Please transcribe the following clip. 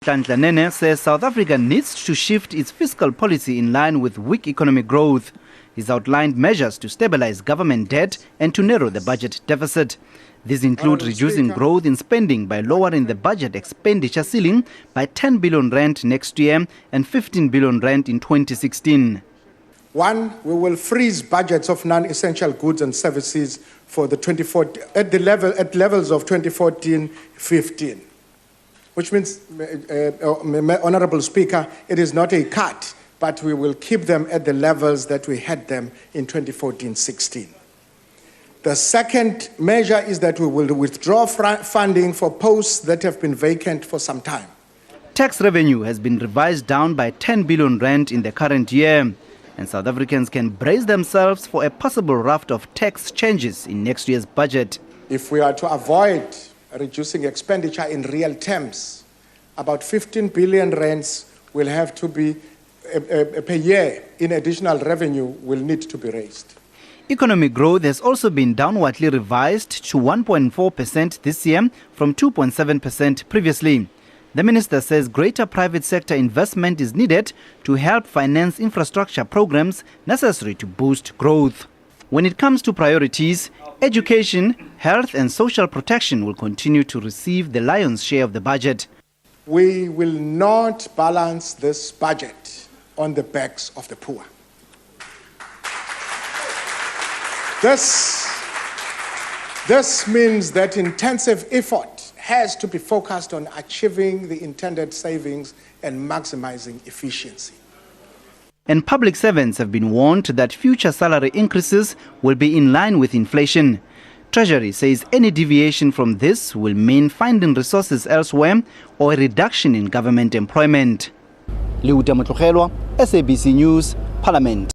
Nene says South Africa needs to shift its fiscal policy in line with weak economic growth. He's outlined measures to stabilize government debt and to narrow the budget deficit. These include reducing growth in spending by lowering the budget expenditure ceiling by 10 billion rand next year and 15 billion rand in 2016. One, we will freeze budgets of non-essential goods and services for the 2014 at levels of 2014-15. Which means, Honorable Speaker, it is not a cut, but we will keep them at the levels that we had them in 2014-16. The second measure is that we will withdraw funding for posts that have been vacant for some time. Tax revenue has been revised down by 10 billion rand in the current year, and South Africans can brace themselves for a possible raft of tax changes in next year's budget. If we are to avoid reducing expenditure in real terms, about 15 billion rands will have to be per year in additional revenue will need to be raised. Economic growth has also been downwardly revised to 1.4% this year from 2.7% previously. The minister says greater private sector investment is needed to help finance infrastructure programs necessary to boost growth. When it comes to priorities, education, health and social protection will continue to receive the lion's share of the budget. We will not balance this budget on the backs of the poor. This means that intensive effort has to be focused on achieving the intended savings and maximizing efficiency. And public servants have been warned that future salary increases will be in line with inflation. Treasury says any deviation from this will mean finding resources elsewhere or a reduction in government employment. SABC News, Parliament.